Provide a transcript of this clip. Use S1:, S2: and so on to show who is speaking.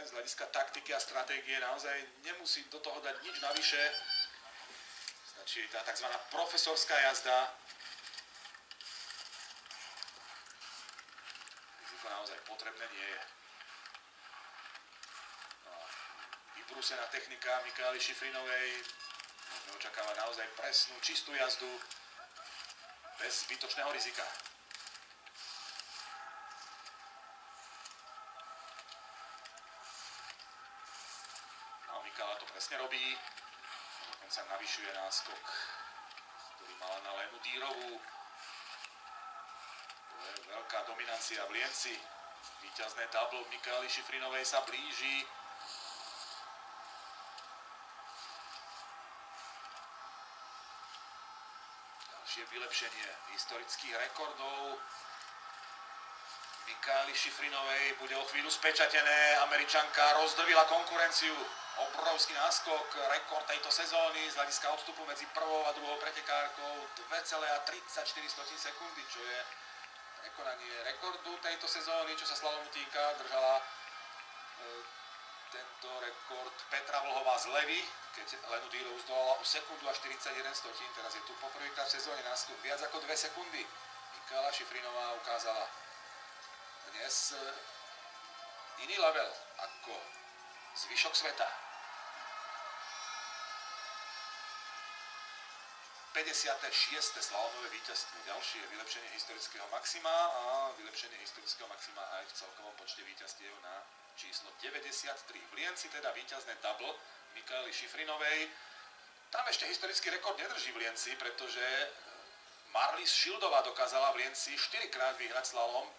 S1: z hľadiska taktiky a stratégie naozaj nemusí do toho dať nič navyše. Stačí tá tzv. Profesorská jazda. Riziko naozaj potrebné nie je. No, vybrúsená technika Michaely Šifrinovej. Môžeme očakávať naozaj presnú, čistú jazdu bez zbytočného rizika. Michala to presne robí. Dokonca navyšuje náskok, ktorý mala na Lenu Dýrovú. To je veľká dominancia v Lienci. Víťazné double Michaely Šifrinovej sa blíži. Ďalšie vylepšenie historických rekordov Michaely Šifrinovej bude o chvíľu spečatené. Američanka rozdrvila konkurenciu. Obrovský náskok, rekord tejto sezóny z hľadiska odstupu medzi prvou a druhou pretekárkou 2,34 sekundy, čo je prekonanie rekordu tejto sezóny, čo sa slalomu týka. Držala tento rekord Petra Vlhová z Levy, keď Lenu Dýrovú zdolala o sekundu a 41 stotín. Teraz je tu poprvýkrát v sezóne náskok viac ako 2 sekundy. Michaela Šifrinová ukázala dnes iný level ako zvyšok sveta. 56. slalomové víťazstvo. Ďalšie vylepšenie historického maxima a vylepšenie historického maxima aj v celkovom počte víťazstiev na číslo 93. V Lienci teda víťazné double Michaely Šifrinovej. Tam ešte historický rekord nedrží v Lienci, pretože Marlies Šildová dokázala v Lienci 4-krát vyhrať slalom